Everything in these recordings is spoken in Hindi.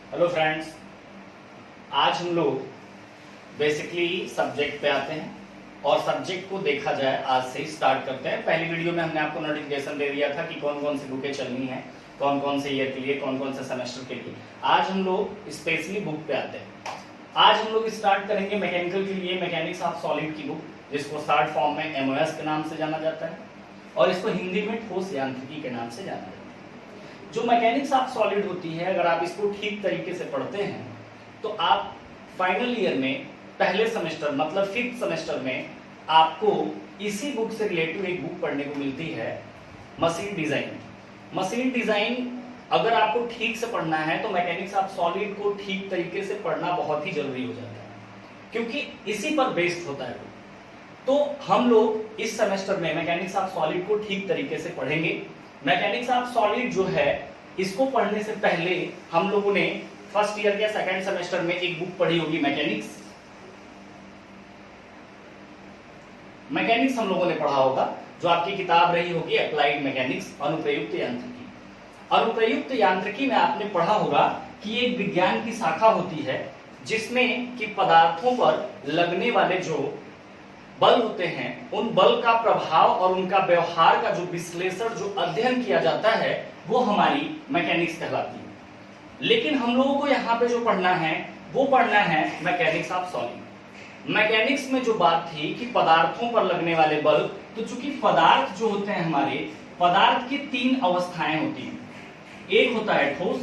हेलो फ्रेंड्स, आज हम लोग बेसिकली सब्जेक्ट पे आते हैं और सब्जेक्ट को देखा जाए आज से ही स्टार्ट करते हैं। पहली वीडियो में हमने आपको नोटिफिकेशन दे दिया था कि कौन कौन सी बुकें चलनी है, कौन कौन से ईयर के लिए, कौन कौन से सेमेस्टर के लिए। आज हम लोग स्पेशली बुक पे आते हैं। आज हम लोग स्टार्ट करेंगे मैकेनिकल के लिए मैकेनिक्स ऑफ सॉलिड की बुक, जिसको शॉर्ट फॉर्म में एमओएस के नाम से जाना जाता है और इसको हिंदी में ठोस यांत्रिकी के नाम से जाना जाता है। जो मैकेनिक्स ऑफ सॉलिड होती है, अगर आप इसको ठीक तरीके से पढ़ते हैं तो आप फाइनल ईयर में पहले सेमेस्टर मतलब 5th सेमेस्टर में आपको इसी बुक से रिलेटिव एक बुक पढ़ने को मिलती है, मशीन डिजाइन। मशीन डिजाइन अगर आपको ठीक से पढ़ना है तो मैकेनिक्स ऑफ सॉलिड को ठीक तरीके से पढ़ना बहुत ही जरूरी हो जाता है, क्योंकि इसी पर बेस्ड होता है। तो हम लोग इस सेमेस्टर में मैकेनिक्स ऑफ सॉलिड को ठीक तरीके से पढ़ेंगे। मैकेनिक्स ऑफ सॉलिड जो है, इसको पढ़ने से पहले हम लोगों ने फर्स्ट ईयर या सेकंड सेमेस्टर में एक बुक पढ़ी होगी मैकेनिक्स हम लोगों ने पढ़ा होगा, जो आपकी किताब रही होगी अप्लाइड मैकेनिक्स, अनुप्रयुक्त यांत्रिकी। अनुप्रयुक्त यांत्रिकी में आपने पढ़ा होगा कि एक विज्ञान की शाखा होती है जिसमें कि पदार्थों पर लगने वाले जो बल होते हैं, उन बल का प्रभाव और उनका व्यवहार का जो विश्लेषण, जो अध्ययन किया जाता है, वो हमारी मैकेनिक्स कहलाती है। लेकिन हम लोगों को यहाँ पे जो पढ़ना है वो पढ़ना है मैकेनिक्स ऑफ सॉलिड। मैकेनिक्स में जो बात थी कि पदार्थों पर लगने वाले बल, तो चूंकि पदार्थ जो होते हैं हमारे, पदार्थ की 3 अवस्थाएं होती हैं। एक होता है ठोस,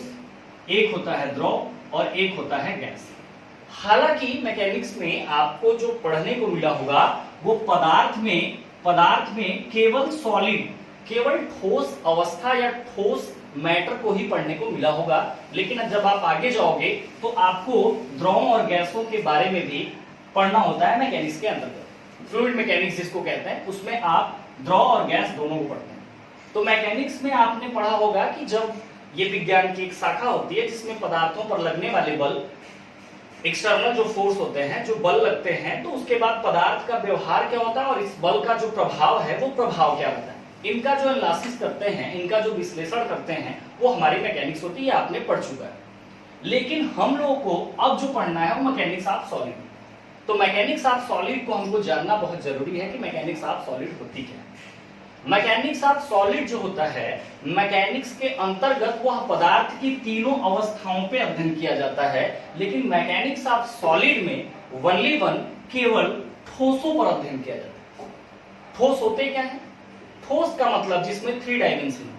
एक होता है द्रव और एक होता है गैस। हालांकि मैकेनिक्स में आपको जो पढ़ने को मिला होगा वो पदार्थ में केवल सॉलिड, केवल ठोस अवस्था या ठोस मैटर को ही पढ़ने को मिला होगा। लेकिन जब आप आगे जाओगे तो आपको द्रव और गैसों के बारे में भी पढ़ना होता है मैकेनिक्स के अंतर्गत। फ्लूइड मैकेनिक्स जिसको कहते हैं, उसमें आप द्रव और गैस दोनों को पढ़ते हैं। तो मैकेनिक्स में आपने पढ़ा होगा कि जब ये विज्ञान की एक शाखा होती है जिसमें पदार्थों पर लगने वाले बल, एक्सटर्नल जो फोर्स होते हैं, जो बल लगते हैं, तो उसके बाद पदार्थ का व्यवहार क्या होता है और इस बल का जो प्रभाव है वो प्रभाव क्या होता है, इनका जो एनालिसिस करते हैं, इनका जो विश्लेषण करते हैं, वो हमारी मैकेनिक्स होती है। आपने पढ़ चुका है। लेकिन हम लोगों को अब जो पढ़ना है वो मैकेनिक्स ऑफ सॉलिड। तो मैकेनिक्स ऑफ सॉलिड को हमको जानना बहुत जरूरी है कि मैकेनिक्स ऑफ सॉलिड होती क्या है। मैकेनिक्स ऑफ सॉलिड जो होता है, मैकेनिक्स के अंतर्गत वह पदार्थ की तीनों अवस्थाओं पे अध्ययन किया जाता है। लेकिन मैकेनिक्स ऑफ सॉलिड में ओनली वन, केवल ठोसों पर अध्ययन किया जाता है। ठोस होते क्या है? ठोस का मतलब जिसमें 3 डायमेंशन,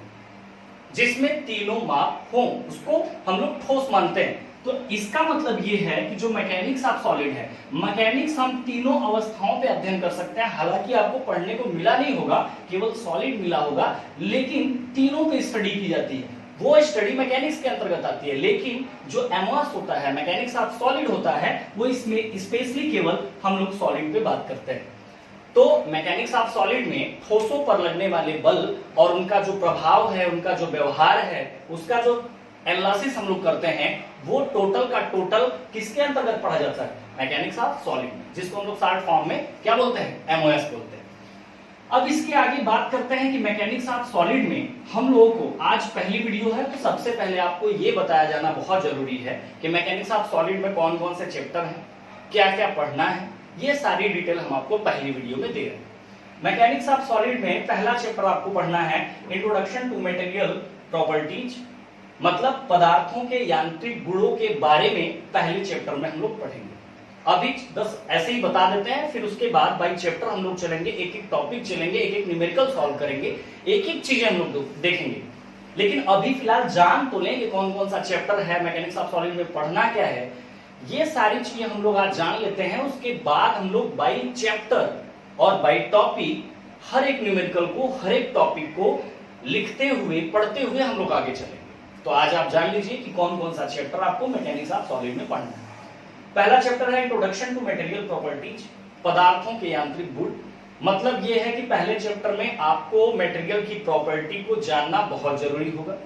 जिसमें तीनों माप हो, उसको हम लोग ठोस मानते हैं। तो इसका मतलब ये है कि जो मैकेनिक्स ऑफ सॉलिड है, मैकेनिक्स हम तीनों अवस्थाओं पे अध्ययन कर सकते हैं। हालांकि आपको पढ़ने को मिला नहीं होगा, केवल सॉलिड मिला होगा, लेकिन तीनों पे स्टडी की जाती है। वो स्टडी मैकेनिक्स के अंतर्गत आती है। लेकिन जो एमओएस होता है, मैकेनिक्स ऑफ सॉलिड होता है, वो इसमें स्पेशली केवल हम लोग सॉलिड पे बात करते हैं। तो मैकेनिक्स ऑफ सॉलिड में ठोसों पर लगने वाले बल और उनका जो प्रभाव है, उनका जो व्यवहार है, उसका जो एनालिसिस हम लोग करते हैं, वो टोटल का टोटल किसके अंतर्गत पढ़ा जाता है? मैकेनिक्स ऑफ सॉलिड, जिसको हम लोग शॉर्ट फॉर्म में क्या बोलते हैं? एमओएस बोलते हैं। अब इसके आगे बात करते हैं कि मैकेनिक्स ऑफ सॉलिड में हम लोगों को, आज पहली वीडियो है तो सबसे पहले आपको ये बताया जाना बहुत जरूरी है कि मैकेनिक्स ऑफ सॉलिड में कौन कौन से चैप्टर हैं, क्या क्या पढ़ना है, ये सारी डिटेल हम आपको पहली वीडियो में दे रहे हैं। मैकेनिक्स ऑफ सॉलिड में पहला चैप्टर आपको पढ़ना है इंट्रोडक्शन टू मटेरियल प्रॉपर्टीज, मतलब पदार्थों के यांत्रिक गुणों के बारे में पहले चैप्टर में हम लोग पढ़ेंगे। अभी 10 ऐसे ही बता देते हैं, फिर उसके बाद बाई चैप्टर हम लोग चलेंगे, एक एक टॉपिक चलेंगे, एक एक न्यूमेरिकल सॉल्व करेंगे, एक एक चीजें हम लोग देखेंगे। लेकिन अभी फिलहाल जान तो लें कि कौन कौन सा चैप्टर है, मैकेनिक्स ऑफ सॉलिड में पढ़ना क्या है, ये सारी चीजें हम लोग आज जान लेते हैं। उसके बाद हम लोग बाई चैप्टर और बाई टॉपिक हर एक न्यूमेरिकल को, हर एक टॉपिक को लिखते हुए, पढ़ते हुए हम लोग आगे चलेंगे। तो आज आप जान लीजिए कि कौन कौन सा चैप्टर आपको मैकेनिक्स ऑफ सॉलिड में पढ़ना है। पहला चैप्टर है इंट्रोडक्शन टू मटेरियल प्रॉपर्टीज, पदार्थों के यांत्रिक गुण। मतलब ये है कि पहले चैप्टर में आपको मटेरियल की प्रॉपर्टी को जानना बहुत जरूरी होगा।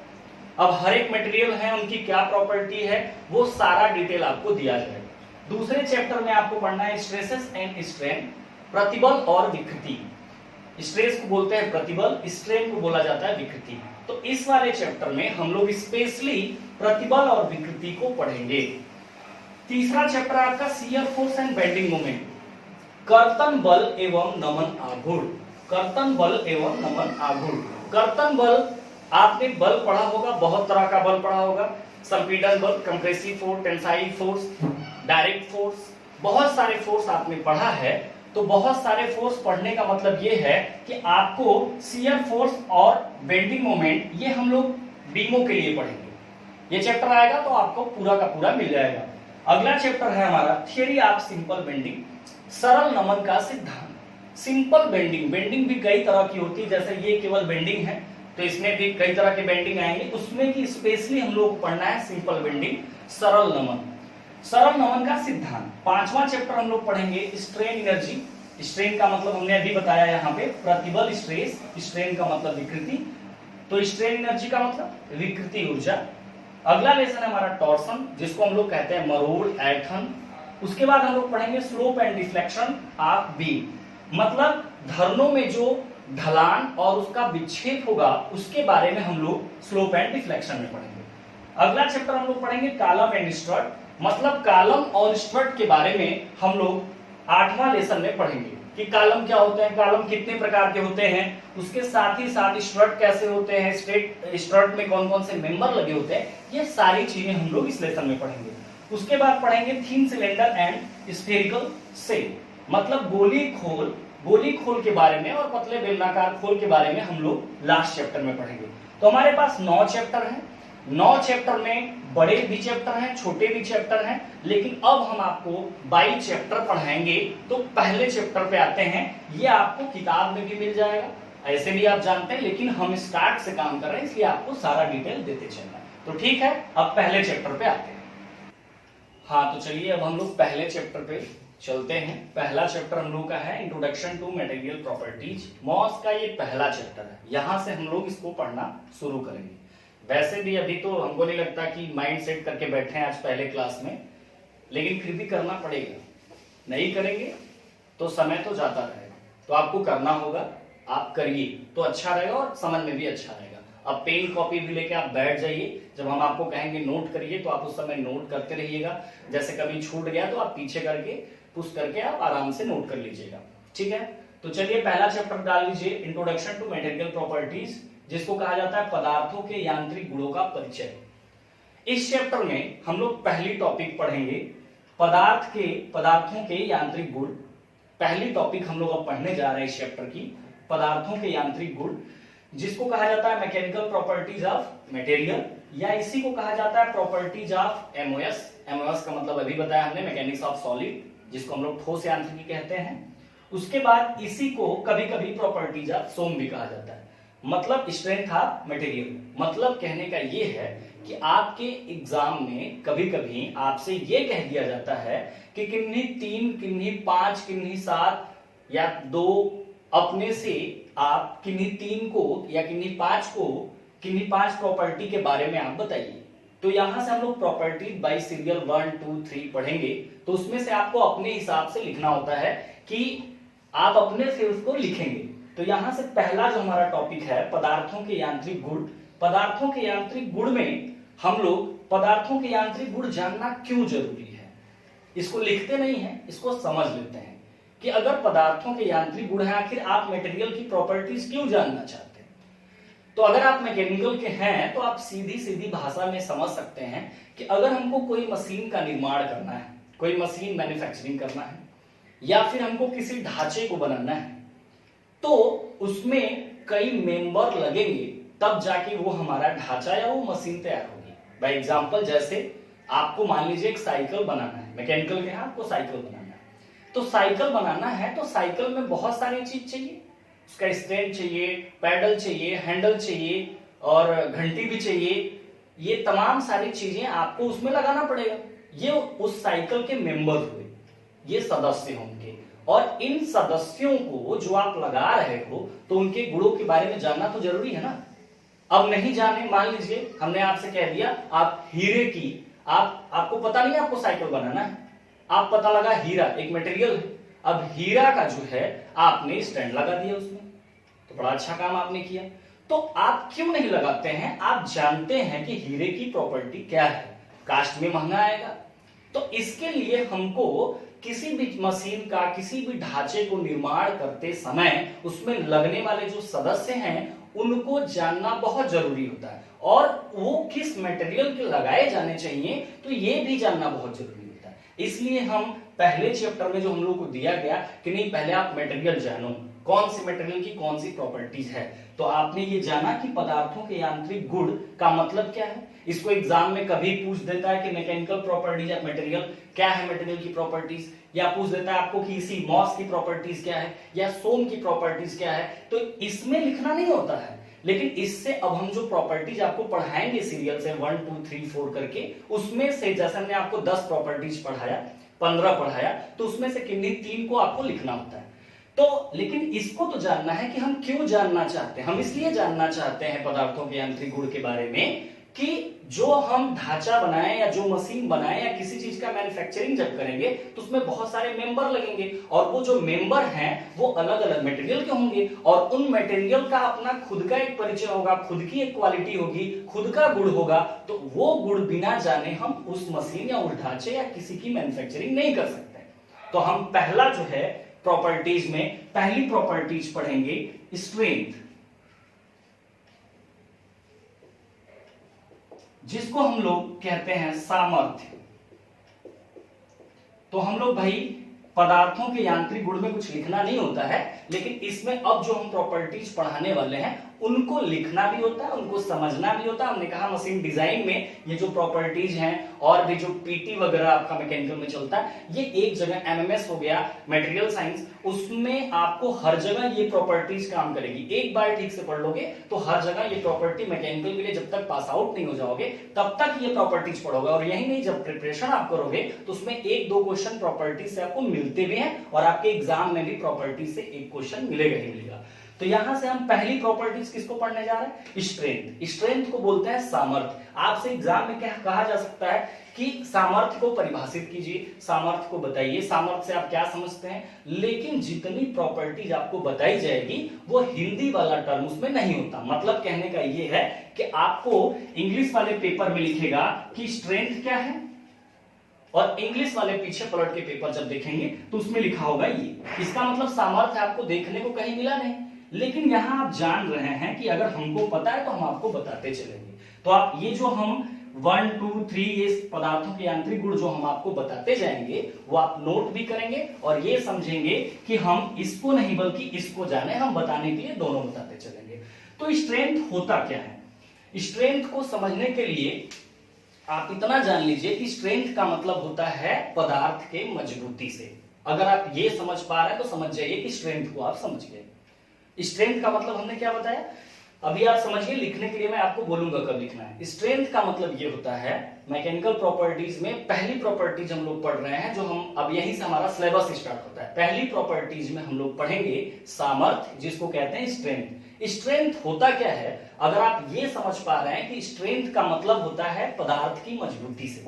अब हर एक मटेरियल है, उनकी क्या प्रॉपर्टी है, वो सारा डिटेल आपको दिया जाएगा। दूसरे चैप्टर में आपको पढ़ना है स्ट्रेसेस एंड स्ट्रेन, प्रतिबल और विकृति। स्ट्रेस को बोलते हैं प्रतिबल, स्ट्रेन को बोला जाता है विकृति। तो इस वाले चैप्टर में हम लोग स्पेशली प्रतिबल और विकृति को पढ़ेंगे। तीसरा चैप्टर आपका shear force and bending moment, कर्तन बल एवं नमन आघूर्ण। कर्तन बल एवं नमन आघूर्ण। कर्तन बल आपने बल पढ़ा होगा, बहुत तरह का बल पढ़ा होगा, संपीड़न बल, compressive force, tensile force, direct force, बहुत सारे फोर्स आपने पढ़ा है। तो बहुत सारे फोर्स पढ़ने का मतलब ये है कि आपको शियर फोर्स और बेंडिंग मोमेंट ये हम लोग बीमो के लिए पढ़ेंगे। ये चैप्टर आएगा तो आपको पूरा का पूरा मिल जाएगा। अगला चैप्टर है हमारा थियरी ऑफ सिंपल बेंडिंग, सरल नमन का सिद्धांत। सिंपल बेंडिंग, बेंडिंग भी कई तरह की होती है, जैसे ये केवल बेंडिंग है तो इसमें भी कई तरह के बेंडिंग आएंगे, उसमें की स्पेशली हम लोग को पढ़ना है सिंपल बेंडिंग, सरल नमन। सरल नमन का सिद्धांत। पांचवा चैप्टर हम लोग पढ़ेंगे स्ट्रेन एनर्जी। स्ट्रेन का मतलब हमने अभी बताया यहाँ पे, प्रतिबल स्ट्रेस, स्ट्रेन का मतलब विकृति, तो स्ट्रेन एनर्जी का मतलब विकृति ऊर्जा। अगला लेसन है हमारा टॉर्सन, जिसको हम लोग कहते हैं मरोड़, ऐंठन। उसके बाद हम लोग पढ़ेंगे slope and deflection of beam, मतलब धरनों में जो ढलान और उसका विक्षेप होगा उसके बारे में हम लोग स्लोप एंड डिफ्लेक्शन में पढ़ेंगे। अगला चैप्टर हम लोग पढ़ेंगे कॉलम एंड स्ट्रट, मतलब कॉलम और स्ट्रट के बारे में हम लोग 8वां लेसन में पढ़ेंगे कि कॉलम क्या होते हैं, कॉलम कितने प्रकार के होते हैं, उसके साथ ही साथ स्ट्रट कैसे होते हैं, स्ट्रट में कौन कौन से मेंबर लगे होते हैं, ये सारी चीजें हम लोग इस लेसन में पढ़ेंगे। उसके बाद पढ़ेंगे thin cylinder and spherical shell, मतलब गोली खोल के बारे में और पतले बेलनाकार खोल के बारे में हम लोग लास्ट चैप्टर में पढ़ेंगे। तो हमारे पास 9 चैप्टर हैं। 9 चैप्टर में बड़े भी चैप्टर हैं, छोटे भी चैप्टर हैं, लेकिन अब हम आपको 22 चैप्टर पढ़ाएंगे। तो पहले चैप्टर पे आते हैं, ये आपको किताब में भी मिल जाएगा, ऐसे भी आप जानते हैं, लेकिन हम स्टार्ट से काम कर रहे हैं इसलिए आपको सारा डिटेल देते चलना है। तो ठीक है, अब पहले चैप्टर पे आते हैं। हाँ, तो चलिए अब हम लोग पहले चैप्टर पे चलते हैं। पहला चैप्टर हम लोग का है इंट्रोडक्शन टू मटेरियल प्रॉपर्टीज। मॉस का ये पहला चैप्टर है, यहां से हम लोग इसको पढ़ना शुरू करेंगे। वैसे भी अभी तो हमको नहीं लगता कि माइंड सेट करके बैठे हैं आज पहले क्लास में, लेकिन फिर भी करना पड़ेगा। नहीं करेंगे तो समय तो जाता रहेगा, तो आपको करना होगा, आप करिए तो अच्छा रहेगा और समझ में भी अच्छा रहेगा। अब पेन कॉपी भी लेके आप बैठ जाइए, जब हम आपको कहेंगे नोट करिए तो आप उस समय नोट करते रहिएगा। जैसे कभी छूट गया तो आप पीछे करके पुश करके आप आराम से नोट कर लीजिएगा, ठीक है। तो चलिए पहला चैप्टर डाल लीजिए, इंट्रोडक्शन टू मटेरियल प्रॉपर्टीज, जिसको कहा जाता है पदार्थों के यांत्रिक गुणों का परिचय। इस चैप्टर में हम लोग पहली टॉपिक पढ़ेंगे पदार्थों के यांत्रिक गुण। पहली टॉपिक हम लोग अब पढ़ने जा रहे हैं इस चैप्टर की, पदार्थों के यांत्रिक गुण, जिसको कहा जाता है मैकेनिकल प्रॉपर्टीज ऑफ मटेरियल, या इसी को कहा जाता है प्रॉपर्टीज ऑफ एमओएस। एमओएस का मतलब अभी बताया हमने, मैकेनिक्स ऑफ सॉलिड, जिसको हम लोग ठोस यांत्रिकी कहते हैं। उसके बाद इसी को कभी कभी प्रॉपर्टीज ऑफ सोम भी कहा जाता है, मतलब स्ट्रेंथ ऑफ मटेरियल। मतलब कहने का ये है कि आपके एग्जाम में कभी कभी आपसे ये कह दिया जाता है कि किन्हीं 3, किन्हीं 5, किन्हीं 7 या 2 अपने से आप किन्हीं 3 को या किन्हीं 5 प्रॉपर्टी के बारे में आप बताइए। तो यहां से हम लोग प्रॉपर्टी बाय सीरियल 1, 2, 3 पढ़ेंगे, तो उसमें से आपको अपने हिसाब से लिखना होता है कि आप अपने से उसको लिखेंगे। तो यहां से पहला जो हमारा टॉपिक है पदार्थों के यांत्रिक गुण। पदार्थों के यांत्रिक गुण में हम लोग पदार्थों के यांत्रिक गुण जानना क्यों जरूरी है, इसको लिखते नहीं है, इसको समझ लेते हैं कि अगर पदार्थों के यांत्रिक गुण है, आखिर आप मटेरियल की प्रॉपर्टीज क्यों जानना चाहते हैं। तो अगर आप मैकेनिकल के हैं तो आप सीधी भाषा में समझ सकते हैं कि अगर हमको कोई मशीन का निर्माण करना है, कोई मशीन मैन्युफैक्चरिंग करना है, या फिर हमको किसी ढांचे को बनाना है, तो उसमें कई मेंबर लगेंगे, तब जाके वो हमारा ढांचा या वो मशीन तैयार होगी। बाय एग्जांपल, जैसे आपको मान लीजिए एक साइकिल बनाना है, मैकेनिकल के हैं, आपको साइकिल बनाना है, तो साइकिल बनाना है तो साइकिल में बहुत सारी चीज चाहिए, उसका स्टैंड चाहिए, पैडल चाहिए, हैंडल चाहिए और घंटी भी चाहिए। ये तमाम सारी चीजें आपको उसमें लगाना पड़ेगा। ये उस साइकिल के मेंबर हुए, ये सदस्य होंगे, और इन सदस्यों को जो आप लगा रहे हो तो उनके गुणों के बारे में जानना तो जरूरी है ना। अब नहीं जाने, मान लीजिए हमने आपसे कह दिया आप हीरे की, आपको पता नहीं आपको साइकिल बनाना है, आप पता लगा हीरा एक मटेरियल है, अब हीरा का जो है आपने स्टैंड लगा दिया उसमें, तो बड़ा अच्छा काम आपने किया। तो आप क्यों नहीं लगाते हैं? आप जानते हैं कि हीरे की प्रॉपर्टी क्या है, कास्ट में महंगा आएगा। तो इसके लिए हमको किसी भी मशीन का, किसी भी ढांचे को निर्माण करते समय उसमें लगने वाले जो सदस्य हैं उनको जानना बहुत जरूरी होता है, और वो किस मटेरियल के लगाए जाने चाहिए तो ये भी जानना बहुत जरूरी होता है। इसलिए हम पहले चैप्टर में जो हम लोग को दिया गया कि नहीं, पहले आप मटेरियल जानो, कौन सी मटेरियल की कौन सी प्रॉपर्टीज है। तो आपने ये जाना कि पदार्थों के यांत्रिक गुण का मतलब क्या है। इसको एग्जाम में कभी पूछ देता है कि मैकेनिकल प्रॉपर्टीज ऑफ मटेरियल क्या है, मटेरियल की प्रॉपर्टीज, या पूछ देता है आपको कि इसी मॉस की प्रॉपर्टीज क्या है या सोम की प्रॉपर्टीज क्या है। तो इसमें लिखना नहीं होता है, लेकिन इससे अब हम जो प्रॉपर्टीज आपको पढ़ाएंगे सीरियल से 1 2 3 4 करके, उसमें से जैसे हमने आपको 10 प्रॉपर्टीज पढ़ाया, 15 पढ़ाया, तो उसमें से किन्हीं 3 को आपको लिखना होता है। तो लेकिन इसको तो जानना है कि हम क्यों जानना चाहते हैं। हम इसलिए जानना चाहते हैं पदार्थों के यांत्रिक गुण के बारे में कि जो हम ढांचा बनाएं या जो मशीन बनाएं या किसी चीज का मैन्युफैक्चरिंग जब करेंगे तो उसमें बहुत सारे मेंबर लगेंगे, और वो जो मेंबर हैं वो अलग अलग मटेरियल के होंगे, और उन मटेरियल का अपना खुद का एक परिचय होगा, खुद की एक क्वालिटी होगी, खुद का गुण होगा। तो वो गुण बिना जाने हम उस मशीन या उस ढांचे या किसी की मैन्युफैक्चरिंग नहीं कर सकते। तो हम पहला जो है प्रॉपर्टीज में पहली प्रॉपर्टीज पढ़ेंगे स्ट्रेंथ, जिसको हम लोग कहते हैं सामर्थ्य। तो हम लोग भाई पदार्थों के यांत्रिक गुण में कुछ लिखना नहीं होता है, लेकिन इसमें अब जो हम प्रॉपर्टीज पढ़ाने वाले हैं उनको लिखना भी होता है, उनको समझना भी होता है। हमने कहा मशीन डिजाइन में ये जो प्रॉपर्टीज हैं और भी जो पीटी वगैरह आपका मैकेनिकल में चलता है, ये एक जगह एमएमएस हो गया, मटेरियल साइंस, उसमें आपको हर जगह ये प्रॉपर्टीज काम करेगी। एक बार ठीक से पढ़ लोगे तो हर जगह ये प्रॉपर्टी मैकेनिकल के लिए जब तक पास आउट नहीं हो जाओगे तब तक ये प्रॉपर्टीज पढ़ोगे। और यही नहीं, जब प्रिपरेशन आप करोगे तो उसमें 1-2 क्वेश्चन प्रॉपर्टी से आपको मिलते भी हैं, और आपके एग्जाम में भी प्रॉपर्टी से एक क्वेश्चन मिलेगा ही मिलेगा। तो यहां से हम पहली प्रॉपर्टीज किसको पढ़ने जा रहे हैं? स्ट्रेंथ। स्ट्रेंथ को बोलते हैं सामर्थ्य। आपसे एग्जाम में क्या कहा जा सकता है कि सामर्थ्य को परिभाषित कीजिए, सामर्थ्य को बताइए, सामर्थ्य से आप क्या समझते हैं। लेकिन जितनी प्रॉपर्टीज आपको बताई जाएगी वो हिंदी वाला टर्म उसमें नहीं होता। मतलब कहने का ये है कि आपको इंग्लिश वाले पेपर में लिखेगा कि स्ट्रेंथ क्या है, और इंग्लिश वाले पीछे पलट के पेपर जब देखेंगे तो उसमें लिखा होगा ये। इसका मतलब सामर्थ्य आपको देखने को कहीं मिला नहीं, लेकिन यहां आप जान रहे हैं कि अगर हमको पता है तो हम आपको बताते चलेंगे। तो आप ये जो हम 1 2 3 ये पदार्थों के यांत्रिक गुण जो हम आपको बताते जाएंगे वो आप नोट भी करेंगे, और ये समझेंगे कि हम इसको नहीं बल्कि इसको जाने, हम बताने के लिए दोनों बताते चलेंगे। तो स्ट्रेंथ होता क्या है? स्ट्रेंथ को समझने के लिए आप इतना जान लीजिए कि स्ट्रेंथ का मतलब होता है पदार्थ के मजबूती से। अगर आप ये समझ पा रहे हैं तो समझ जाइए कि स्ट्रेंथ को आप समझ गए। स्ट्रेंथ का मतलब हमने क्या बताया, अभी आप समझिए, लिखने के लिए मैं आपको बोलूंगा कब लिखना है। स्ट्रेंथ का मतलब ये होता है, मैकेनिकल प्रॉपर्टीज में पहली प्रॉपर्टीज हम लोग पढ़ रहे हैं, जो हम अब यहीं से हमारा सिलेबस स्टार्ट होता है। पहली प्रॉपर्टीज में हम लोग पढ़ेंगे सामर्थ्य, जिसको कहते हैं स्ट्रेंथ। स्ट्रेंथ होता क्या है? अगर आप ये समझ पा रहे हैं कि स्ट्रेंथ का मतलब होता है पदार्थ की मजबूती से,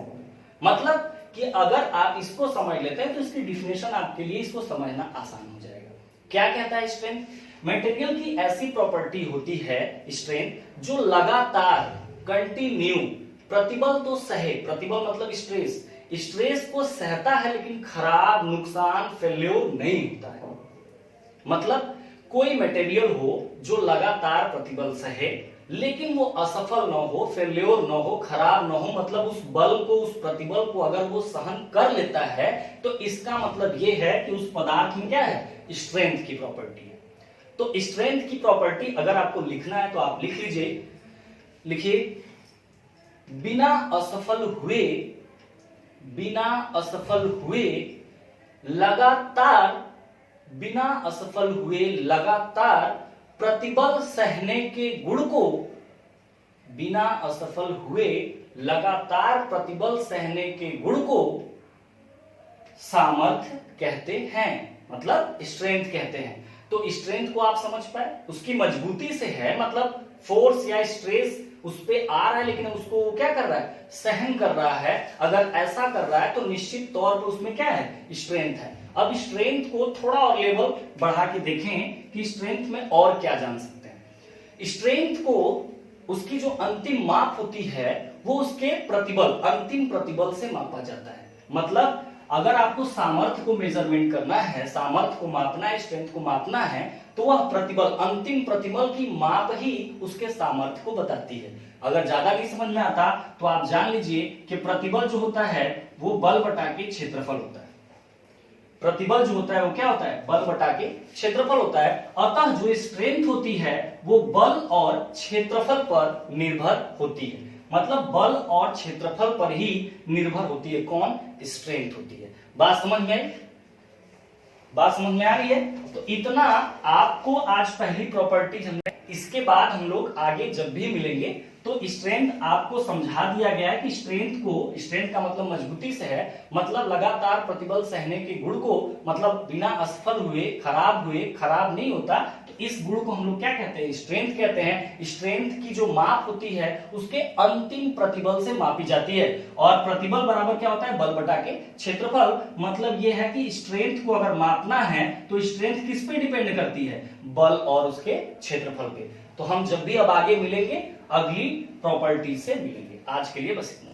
मतलब कि अगर आप इसको समझ लेते हैं तो इसकी डिफिनेशन आपके लिए इसको समझना आसान हो जाएगा। क्या कहता है स्ट्रेंथ? मटेरियल की ऐसी प्रॉपर्टी होती है स्ट्रेंथ जो लगातार कंटिन्यू प्रतिबल तो सहे, प्रतिबल मतलब स्ट्रेस, स्ट्रेस को सहता है लेकिन खराब, नुकसान, फेल्योर नहीं होता है। मतलब कोई मटेरियल हो जो लगातार प्रतिबल सहे लेकिन वो असफल न हो, फेल्योर न हो, खराब न हो, मतलब उस बल को, उस प्रतिबल को अगर वो सहन कर लेता है तो इसका मतलब ये है कि उस पदार्थ में क्या है? स्ट्रेंथ की प्रॉपर्टी है। तो स्ट्रेंथ की प्रॉपर्टी अगर आपको लिखना है तो आप लिख लीजिए, लिखिए बिना असफल हुए लगातार, बिना असफल हुए लगातार प्रतिबल सहने के गुण को, बिना असफल हुए लगातार प्रतिबल सहने के गुण को सामर्थ्य कहते हैं, मतलब स्ट्रेंथ कहते हैं। तो स्ट्रेंथ को आप समझ पाए, उसकी मजबूती से है, मतलब फोर्स या स्ट्रेस उस पे आ रहा है लेकिन उसको वो क्या कर रहा है? सहन कर रहा है। अगर ऐसा कर रहा है तो निश्चित तौर पर उसमें क्या है? स्ट्रेंथ है। अब स्ट्रेंथ को थोड़ा और लेवल बढ़ा के देखें कि स्ट्रेंथ में और क्या जान सकते हैं। स्ट्रेंथ को उसकी जो अंतिम माप होती है वो उसके प्रतिबल, अंतिम प्रतिबल से मापा जाता है। मतलब अगर आपको सामर्थ्य को मेजरमेंट करना है, सामर्थ्य को मापना है, स्ट्रेंथ को मापना है, तो वह प्रतिबल, अंतिम प्रतिबल की माप ही उसके सामर्थ्य को बताती है। अगर ज्यादा नहीं समझ में आता तो आप जान लीजिए कि प्रतिबल जो होता है वो बल बटा के क्षेत्रफल होता है। प्रतिबल जो होता है वो क्या होता है? बल बटा के क्षेत्रफल होता है। अतः जो स्ट्रेंथ होती है वो बल और क्षेत्रफल पर निर्भर होती है। मतलब बल और क्षेत्रफल पर ही निर्भर होती है। कौन? स्ट्रेंथ होती है। बात समझ में आई? बात समझ में आ रही है? तो इतना आपको आज पहली प्रॉपर्टीज हमने, इसके बाद हम लोग आगे जब भी मिलेंगे तो स्ट्रेंथ आपको समझा दिया गया है कि स्ट्रेंथ को, स्ट्रेंथ का मतलब मजबूती से है, मतलब लगातार प्रतिबल सहने के गुण को, मतलब बिना असफल हुए, खराब नहीं होता, तो इस गुण को हम लोग क्या कहते हैं? स्ट्रेंथ कहते हैं। स्ट्रेंथ की जो माप होती है उसके अंतिम प्रतिबल से मापी जाती है। और प्रतिबल बराबर क्या होता है? बल बटा के क्षेत्रफल। मतलब ये है कि स्ट्रेंथ को अगर मापना है तो स्ट्रेंथ किस पे डिपेंड करती है? बल और उसके क्षेत्रफल पे। तो हम जब भी अब आगे मिलेंगे अगली प्रॉपर्टी से मिलेंगे। आज के लिए बस इतना।